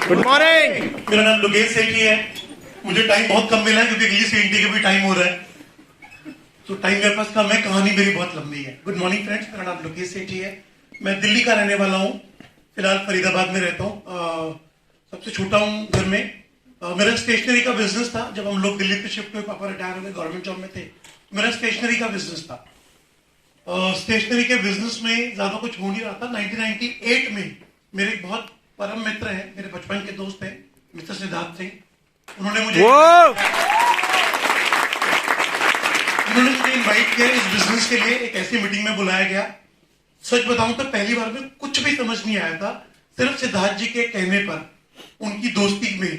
Good morning. मेरा नाम लोकेश सेठी है। मुझे टाइम बहुत कम मिला है क्योंकि अगली सीएनटी का भी टाइम हो रहा है, तो टाइम मेरे पास कम है। कहानी मेरी बहुत लंबी है। गुड मॉर्निंग फ्रेंड्स, मेरा नाम लोकेश सेठी है। मैं दिल्ली का रहने वाला हूँ, फिलहाल फरीदाबाद में रहता हूँ। सबसे छोटा हूँ घर में। मेरा स्टेशनरी का बिजनेस था। जब हम लोग दिल्ली पे शिफ्ट हुए, पापा रिटायर हो गए, गवर्नमेंट जॉब में थे, मेरा स्टेशनरी का बिजनेस था। स्टेशनरी के बिजनेस में ज्यादा कुछ हो नहीं रहा था। 1998 में मेरे एक बहुत परम मित्र हैं, मेरे बचपन के दोस्त हैं, मिस्टर सिद्धार्थ सिंह। उन्होंने मुझे इनवाइट किया इस बिजनेस के लिए। एक ऐसी मीटिंग में बुलाया गया। सच बताऊं तो पहली बार में कुछ भी समझ नहीं आया था। सिर्फ सिद्धार्थ जी के कहने पर, उनकी दोस्ती में,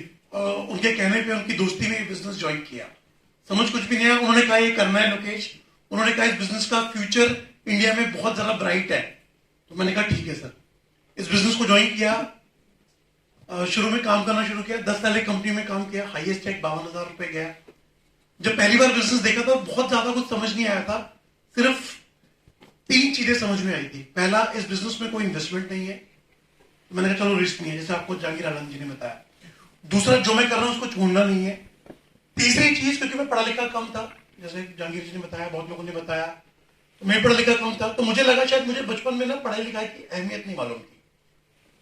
उनके कहने पे उनकी दोस्ती में ये बिजनेस ज्वाइन किया। समझ कुछ भी नहीं आया। उन्होंने कहा ये करना है लोकेश। उन्होंने कहा इस बिजनेस का फ्यूचर इंडिया में बहुत ज्यादा ब्राइट है। तो मैंने कहा ठीक है सर। इस बिजनेस को ज्वाइन किया। शुरू में काम करना शुरू किया। 10 साल एक कंपनी में काम किया। हाईएस्ट चेक 52,000 रुपए गया। जब पहली बार बिजनेस देखा था बहुत ज्यादा कुछ समझ नहीं आया था। सिर्फ 3 चीजें समझ में आई थी। पहला, इस बिजनेस में कोई इन्वेस्टमेंट नहीं है। तो मैंने कहा चलो रिस्क नहीं है, जैसे आपको जहांगीर आलम जी ने बताया। दूसरा, जो मैं कर रहा हूं उसको छोड़ना नहीं है। तीसरी चीज, क्योंकि मैं पढ़ा लिखा कम था, जैसे जहांगीर जी ने बताया, बहुत लोगों ने बताया, तो मैं पढ़ा लिखा कम था, तो मुझे लगा शायद मुझे बचपन में ना पढ़ाई लिखाई की अहमियत नहीं मालूम थी।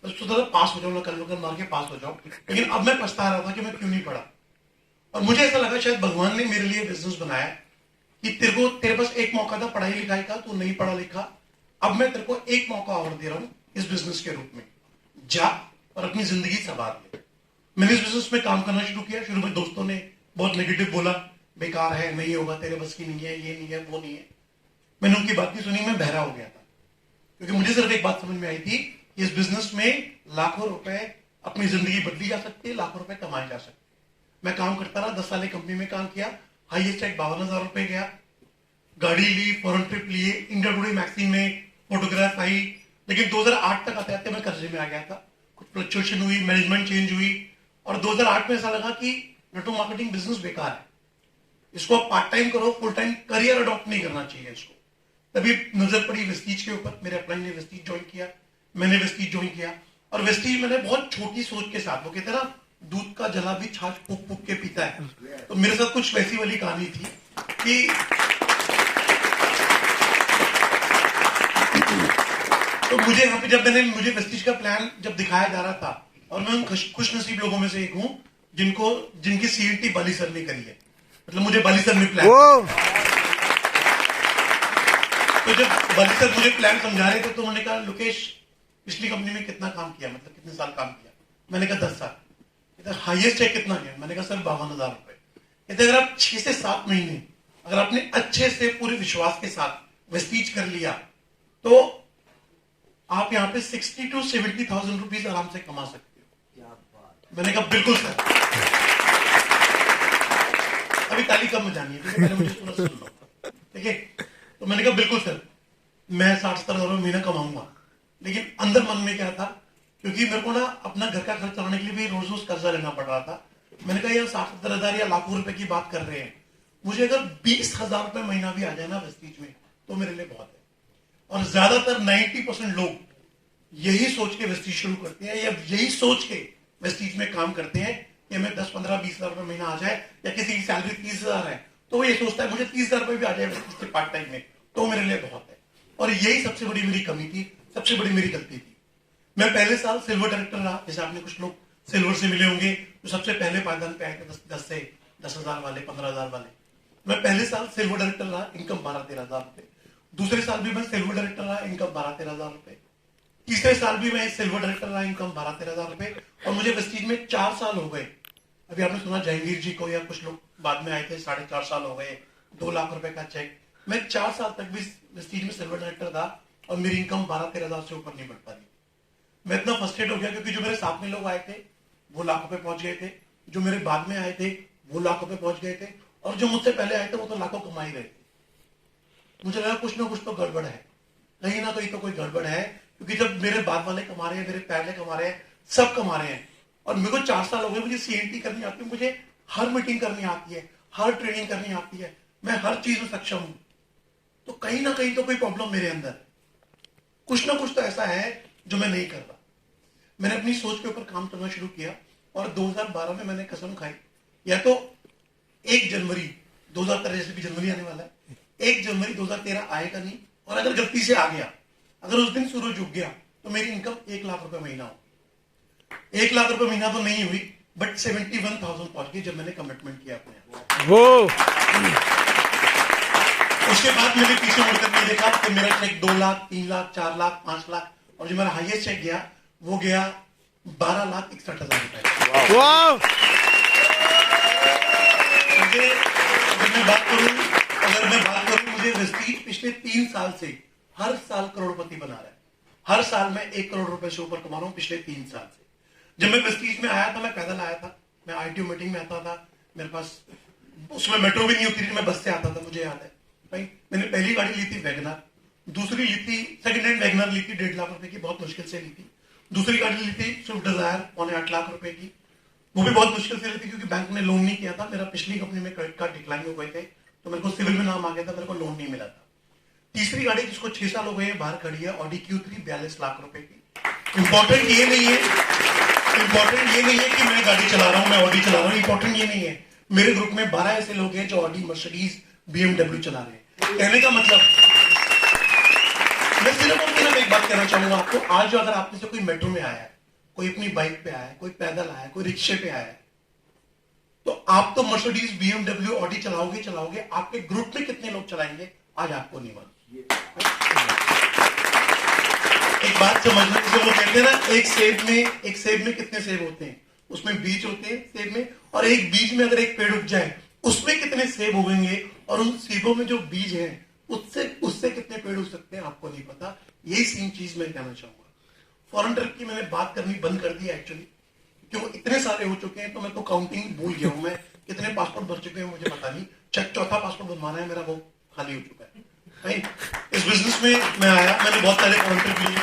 बस सोचता था पास हो जाऊँ, कल मार के पास हो जाऊँ। लेकिन अब मैं पछता रहा था कि मैं क्यों नहीं पढ़ा। और मुझे ऐसा लगा शायद भगवान ने मेरे लिए बिजनेस बनाया कि तेरे पास एक मौका था पढ़ाई लिखाई का, तू नहीं पढ़ा लिखा। अब मैं तेरे को एक मौका और दे रहा हूं इस बिजनेस के रूप में। जा और अपनी जिंदगी संवार ले। मैंने इस बिजनेस में काम करना शुरू किया। शुरू में दोस्तों ने बहुत नेगेटिव बोला, बेकार है, नहीं होगा, तेरे बस की नहीं है, ये नहीं है, वो नहीं है। मैंने उनकी बात नहीं सुनी। मैं बहरा हो गया था, क्योंकि मुझे सिर्फ एक बात समझ में आई थी, इस बिजनेस में लाखों रुपए, अपनी जिंदगी बदली जा सकती है, लाखों रुपए कमाए जा सकते। मैं काम करता रहा। 10 साल एक कंपनी में काम किया। हाईएस्ट चेक 52,000 रुपए गया। गाड़ी ली, फॉरेन ट्रिप लिए, इंडिया टुडे मैगजीन में फोटोग्राफ आई। लेकिन 2008 तक आते आते मैं कर्जे में आ गया था। कुछ फ्लक्चुएशन हुई, मैनेजमेंट चेंज हुई, और 2008 में ऐसा लगा कि नेटवर्क मार्केटिंग बिजनेस बेकार है, इसको आप पार्ट टाइम करो, फुल टाइम करियर अडॉप्ट नहीं करना चाहिए इसको। तभी नजर पड़ी वेस्टीज के ऊपर। मेरे अपलाइन ने वेस्टीज ज्वाइन किया, मैंने वेस्टीज ज्वाइन किया। और वेस्टीज मैंने बहुत छोटी सोच के साथ, वो कहते हैं ना दूध का जला भी छाछ फूक फूक के पीता है, तो मेरे साथ कुछ वैसी वाली कहानी थी कि तो मुझे यहाँ पे जब मुझे वेस्टीज का प्लान जब दिखाया जा रहा था, और मैं उन खुश नसीब लोगों में से एक हूँ जिनकी सीएनटी बाली सर ने करी है। मतलब मुझे बाली सर ने प्लान, तो जब बाली सर मुझे प्लान समझा रहे थे तो उन्होंने कहा लोकेश पिछली कंपनी में कितना काम किया, मतलब कितने साल काम किया। मैंने कहा 10 साल। हाईएस्ट चेक कितना गया। मैंने कहा सर 52,000 रुपए। कहते अगर आप 6 से 7 महीने अगर आपने अच्छे से पूरे विश्वास के साथ वेस्टीज कर लिया तो आप यहाँ पे 60 to 70,000 रुपीज आराम से कमा सकते हो। मैंने कहा बिल्कुल सर। अभी ताली कम बजानी है, पहले मुझे पूरा सुन लो, ठीक है। तो मैंने कहा बिल्कुल सर, मैं 60-70,000 महीना कमाऊंगा। लेकिन अंदर मन में क्या था, क्योंकि मेरे को ना अपना घर का खर्च चलाने के लिए भी रोज रोज कर्जा लेना पड़ रहा था। मैंने कहा यार 60-70,000 या लाखों रुपए की बात कर रहे हैं, मुझे अगर 20,000 रुपए महीना भी आ जाए ना वेस्टीज में तो मेरे लिए बहुत है। और ज्यादातर 90% लोग यही सोच के वेस्टीज शुरू करते हैं, या यही सोच के वेस्टीज में काम करते हैं कि हमें 10-15-20,000 रुपए महीना आ जाए, या किसी की सैलरी 30,000 है तो वो ये सोचता है मुझे 30,000 रुपए भी आ जाए वेस्टीज से पार्ट टाइम में तो मेरे लिए बहुत है। और यही सबसे बड़ी मेरी कमी थी, सबसे बड़ी मेरी गलती थी। मैं पहले साल सिल्वर डायरेक्टर रहा। जैसे आपने कुछ लोग सिल्वर से मिले होंगे तो सबसे पहले पायदान पे आए थे 10,000 वाले, 15,000 वाले। मैं पहले साल सिल्वर डायरेक्टर रहा, इनकम 12-13,000 रुपए। दूसरे साल भी मैं सिल्वर डायरेक्टर रहा, इनकम 12-13,000 रुपए। तीसरे साल भी मैं सिल्वर डायरेक्टर रहा, इनकम 12-13,000 रुपए। और मुझे वेस्टीज में 4 साल हो गए। अभी आपने सुना जहांगीर जी को, या कुछ लोग बाद में आए थे, 4.5 साल हो गए, 2 लाख रुपए का चेक। मैं 4 साल तक भी वेस्टीज में सिल्वर डायरेक्टर था और मेरी इनकम 12-13,000 से ऊपर नहीं बढ़ पा रही। मैं इतना फ्रस्ट्रेट हो गया क्योंकि जो मेरे साथ में लोग आए थे वो लाखों पे पहुंच गए थे, जो मेरे बाद में आए थे वो लाखों पे पहुंच गए थे, और जो मुझसे पहले आए थे वो तो लाखों कमा ही रहे थे। मुझे लगा कुछ ना कुछ तो गड़बड़ है, कहीं ना कहीं तो कोई गड़बड़ है, क्योंकि जब मेरे बाद वाले कमा रहे हैं, मेरे पहले कमा रहे हैं, सब कमा रहे हैं, और मेरे को 4 साल हो गए, मुझे सीएनटी करनी आती है, मुझे हर मीटिंग करनी आती है, हर ट्रेनिंग करनी आती है, मैं हर चीज में सक्षम हूं। तो कहीं ना कहीं तो कोई प्रॉब्लम मेरे अंदर, कुछ ना कुछ तो ऐसा है जो मैं नहीं कर रहा। मैंने अपनी सोच के ऊपर काम करना शुरू किया और 2012 में मैंने कसम खाई, या तो 1 जनवरी 2013, जैसे भी जनवरी आने वाला है, 1 जनवरी 2013 आएगा नहीं, और अगर गलती से आ गया, अगर उस दिन सूरज उग गया, तो मेरी इनकम 1 लाख रुपए महीना हो। 1 लाख रुपए महीना तो नहीं हुई, बट 71,000 पहुंच गई जब मैंने कमिटमेंट किया अपने। वो उसके बाद मैंने पीछे मुड़कर के देखा कि मेरा चेक 2 लाख, 3 लाख, 4 लाख, 5 लाख, और जो मेरा हाईएस्ट चेक गया वो गया 12,61,000 रुपए। वाह, मुझे अगर मैं बात करूं मुझे वेस्टीज पिछले 3 साल से हर साल करोड़पति बना रहा है। हर साल मैं 1 करोड़ रुपए से ऊपर कमा रहा हूं पिछले 3 साल से। जब मैं वेस्टीज में आया था, मैं पैदल आया था, मैं आईटीओ मीटिंग में आता था, मेरे पास उसमें मेट्रो भी नहीं होती थी, मैं बस से आता था, मुझे याद है भाई। मैंने पहली गाड़ी ली थी वैगनर, दूसरी ली थी सेकंड हैंड वैगनर ली थी 1.5 लाख रुपए की, बहुत मुश्किल से ली थी। दूसरी गाड़ी ली थी स्विफ्ट डिजायर 7.25 लाख रुपए की, वो भी बहुत मुश्किल से ली थी क्योंकि बैंक ने लोन नहीं किया था। मेरा पिछली कंपनी में क्रेडिट कार्ड डिक्लाइन हो गए थे, तो मेरे को सिविल में नाम आ गया था, मेरे को लोन नहीं मिला था। तीसरी गाड़ी जिसको 6 साल हो गए बाहर खड़ी है, ऑडी Q3 42 लाख रुपए की। इंपॉर्टेंट ये नहीं है कि मैं गाड़ी चला रहा हूं, मैं ऑडी चला रहा हूं, इंपॉर्टेंट ये नहीं है। मेरे ग्रुप में 12 ऐसे लोग हैं जो ऑडी, मर्सिडीज, BMW चला रहे हैं। कहने का मतलब, मैं सिर्फ और सिर्फ एक बात कहना चाहूंगा आपको, आज जो अगर आप में से कोई मेट्रो में आया है, कोई अपनी बाइक पे आया है, कोई पैदल आया है, कोई रिक्शे पे आया है, तो आप तो मर्सिडीज, BMW, ऑडी चलाओगे, आपके ग्रुप में कितने लोग चलाएंगे आज आपको नहीं मालूम। एक बात समझना, जैसे वो कहते हैं ना, एक सेब में कितने सेब होते हैं, उसमें बीज होते हैं सेब में, और एक बीज में अगर एक पेड़ उग जाए उसमें कितने सेब उगेंगे, और उन सेबों में जो बीज है उससे कितने पेड़ उग सकते हैं आपको नहीं पता। यही सेम चीज मैं कहना चाहूंगा। फॉरेन ट्रिप की मैंने बात करनी बंद कर दी एक्चुअली, क्यों इतने सारे हो चुके हैं, तो मैं तो काउंटिंग भूल गया हूं। मैं कितने पासपोर्ट भर चुके हैं मुझे पता नहीं, चौथा पासपोर्ट बनवाना है मेरा, वो खाली हो चुका है। नहीं, इस बिजनेस में मैं आया, मैंने बहुत सारे फॉरेन ट्रिप लिए।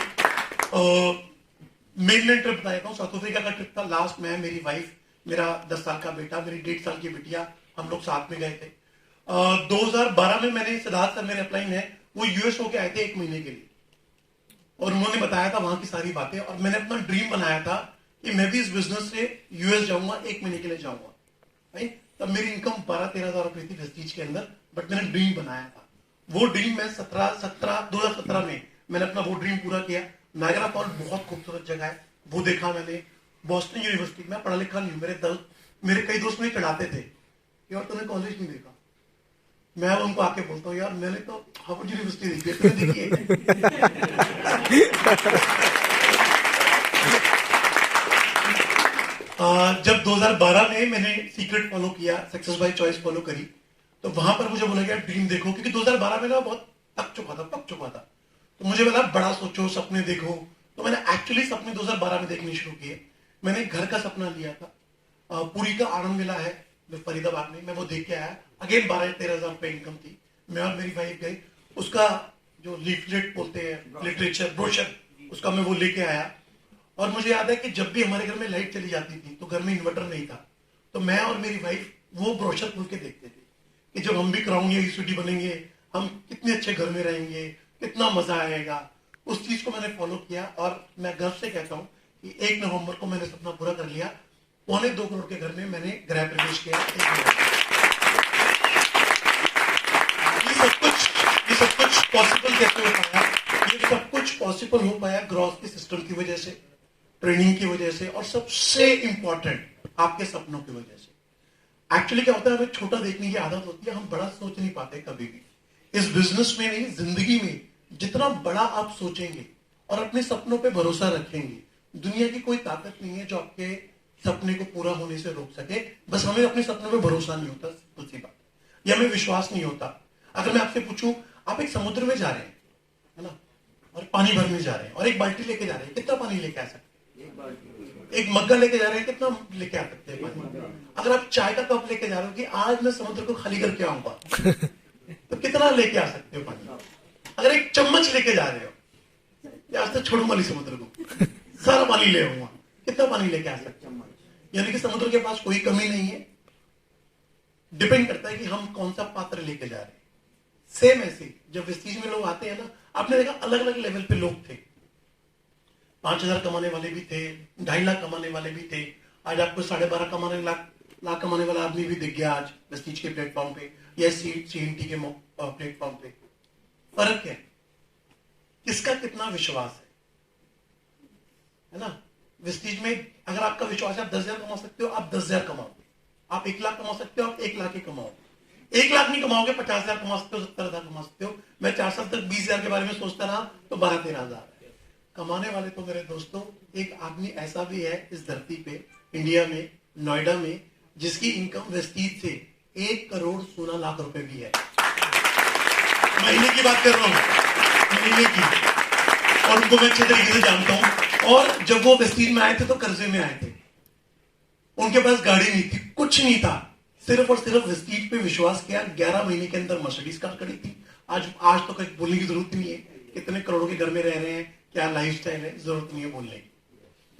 मेनलैंड ट्रिप बताया हूँ, साउथ अफ्रीका का ट्रिप था लास्ट, मैं, मेरी वाइफ, मेरा 10 साल का बेटा, मेरी 1.5 साल की बिटिया, हम लोग साथ में गए थे। 2012 में मैंने, सिद्धार्थ सर मेरे अपलाइन है, वो यूएस होके आए थे 1 महीने के लिए, और उन्होंने बताया था वहां की सारी बातें, और मैंने अपना ड्रीम बनाया था कि मैं भी इस बिजनेस से यूएस जाऊंगा, 1 महीने के लिए जाऊंगा। राइट, तब मेरी इनकम 12-13 हजार रुपए थी वेस्टीज के अंदर, बट मैंने ड्रीम बनाया था। वो ड्रीम मैं 2017 में मैंने अपना वो ड्रीम पूरा किया। नायग्रा फॉल बहुत खूबसूरत जगह है, वो देखा मैंने। बॉस्टन यूनिवर्सिटी में पढ़ा लिखा नहीं, मेरे कई दोस्त मुझे चढ़ाते थे कि यार तूने कॉलेज नहीं देखा। मैं उनको आके बोलता हूँ, यार मैंने तो हार्वर्ड यूनिवर्सिटी देखी है, तूने देखी है? जब 2012 में मैंने सीक्रेट फॉलो किया, सक्सेस बाय चॉइस फॉलो करी, तो वहां पर मुझे बोला गया ड्रीम देखो, क्योंकि 2012 में ना बहुत पक चुका था, तो मुझे बोला बड़ा सोचो, सपने देखो। तो मैंने एक्चुअली सपने 2012 में देखने शुरू किए। मैंने घर का सपना लिया था, पुरी का आनंद विला है फरीदाबाद में, मैं वो देख के आया। अगेन 12-13 हजार रुपए इनकम थी। मैं और मेरी वाइफ गए, उसका जो लीफलेट बोलते हैं, लिटरेचर ब्रोशर, उसका मैं वो लेके आया। और मुझे याद है कि जब भी हमारे घर में लाइट चली जाती थी, तो घर में इन्वर्टर नहीं था, तो मैं और मेरी वाइफ वो ब्रोशर खोल के देखते थे कि जब हम भी क्राउन या यूसिटी बनेंगे, हम कितने अच्छे घर में रहेंगे, कितना मजा आएगा। उस चीज को मैंने फॉलो किया, और मैं गर्व से कहता हूं कि 1 नवंबर को मैंने सपना पूरा कर लिया। 1.25 करोड़ के घर में मैंने गृह प्रवेश किया। ये सब कुछ पॉसिबल कैसे हो पाया? ये सब कुछ पॉसिबल हो पाया ग्रॉस के सिस्टम की वजह से, ट्रेनिंग की वजह से, और सबसे इंपॉर्टेंट आपके सपनों की वजह से। एक्चुअली क्या होता है, हमें छोटा देखने की आदत होती है, हम बड़ा सोच नहीं पाते कभी भी। इस बिजनेस में नहीं, जिंदगी में जितना बड़ा आप सोचेंगे और अपने सपनों पे भरोसा रखेंगे, दुनिया की कोई ताकत नहीं है जो आपके सपने को पूरा होने से रोक सके। बस हमें अपने सपनों पे भरोसा नहीं होता, दूसरी बात, या हमें विश्वास नहीं होता। अगर मैं आपसे पूछूं, आप एक समुद्र में जा रहे हैं, है ना, और पानी भरने जा रहे हैं, और एक बाल्टी लेके जा रहे हैं, कितना पानी लेके आ सकते हैं? एक मग्गा लेके जा रहे हैं, कितना लेके आ सकते हैं पानी? अगर आप चाय का कप लेके जा रहे हो कि आज मैं समुद्र को खाली करके आऊंगा, तो कितना लेके आ सकते हो पानी? अगर एक चम्मच लेके जा रहे हो, आज तो छोड़ूंगा नहीं समुद्र को, सारा पानी ले आऊंगा, कितना पानी लेके आ सकते हो? यानी कि समुद्र के पास कोई कमी नहीं है। डिपेंड करता है कि हम कौन सा पात्र लेके जा रहे हैं। सेम ऐसे जब वेस्टीज में लोग आते हैं ना, आपने देखा अलग अलग लेवल पे लोग थे। 5,000 कमाने वाले भी थे, 2.5 लाख कमाने वाले भी थे। आज आपको 12.5 लाख कमाने वाला आदमी भी दिख गया आज वेस्टीज के प्लेटफॉर्म पे या CNT के प्लेटफॉर्म पे। फर्क है किसका कितना विश्वास है ना। वेस्टीज में अगर आपका विश्वास है आप 10,000 कमा सकते हो, आप 10,000 कमाओगे। आप 1 लाख कमा सकते हो, आप 1 लाख ही कमाओगे। 1 लाख नहीं कमाओगे, 50,000 कमा सकते हो, 70,000 कमा सकते हो। मैं 4 साल तक 20,000 के बारे में सोचता रहा तो 12-13,000 कमाने वाले। तो मेरे दोस्तों एक आदमी ऐसा भी है इस धरती पे, इंडिया में, नोएडा में, जिसकी इनकम वेस्टीज से 1,16,00,000 रुपए भी है। महीने की बात कर रहा हूं, महीने की। और उनको मैं अच्छे तरीके से जानता हूं। और जब वो वेस्टीज में आए थे तो कर्जे में आए थे, उनके पास गाड़ी नहीं थी, कुछ नहीं था, सिर्फ और सिर्फ वेस्टीज पे विश्वास किया। 11 महीने के अंदर मर्सिडीज कार खड़ी थी। आज तो कहीं बोलने की जरूरत नहीं है, कितने करोड़ों के घर में रह रहे हैं, क्या लाइफस्टाइल है, जरूरत नहीं है बोलने की।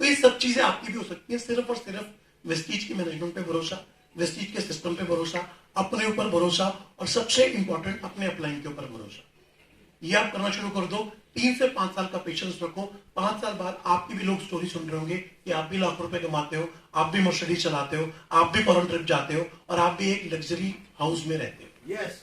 तो ये सब चीजें आपकी भी हो सकती है, सिर्फ और सिर्फ वेस्टीज की मैनेजमेंट पे भरोसा, वेस्टीज के सिस्टम पे भरोसा, अपने ऊपर भरोसा, और सबसे इंपॉर्टेंट अपने अपलाइन के ऊपर भरोसा। ये आप करना शुरू कर दो। 3 से 5 साल का पेशेंस रखो। 5 साल बाद आपकी भी लोग स्टोरी सुन रहे होंगे कि आप भी लाख रुपए कमाते हो, आप भी मर्सिडीज चलाते हो, आप भी फॉरेन ट्रिप जाते हो, और आप भी एक लग्जरी हाउस में रहते हो। यस।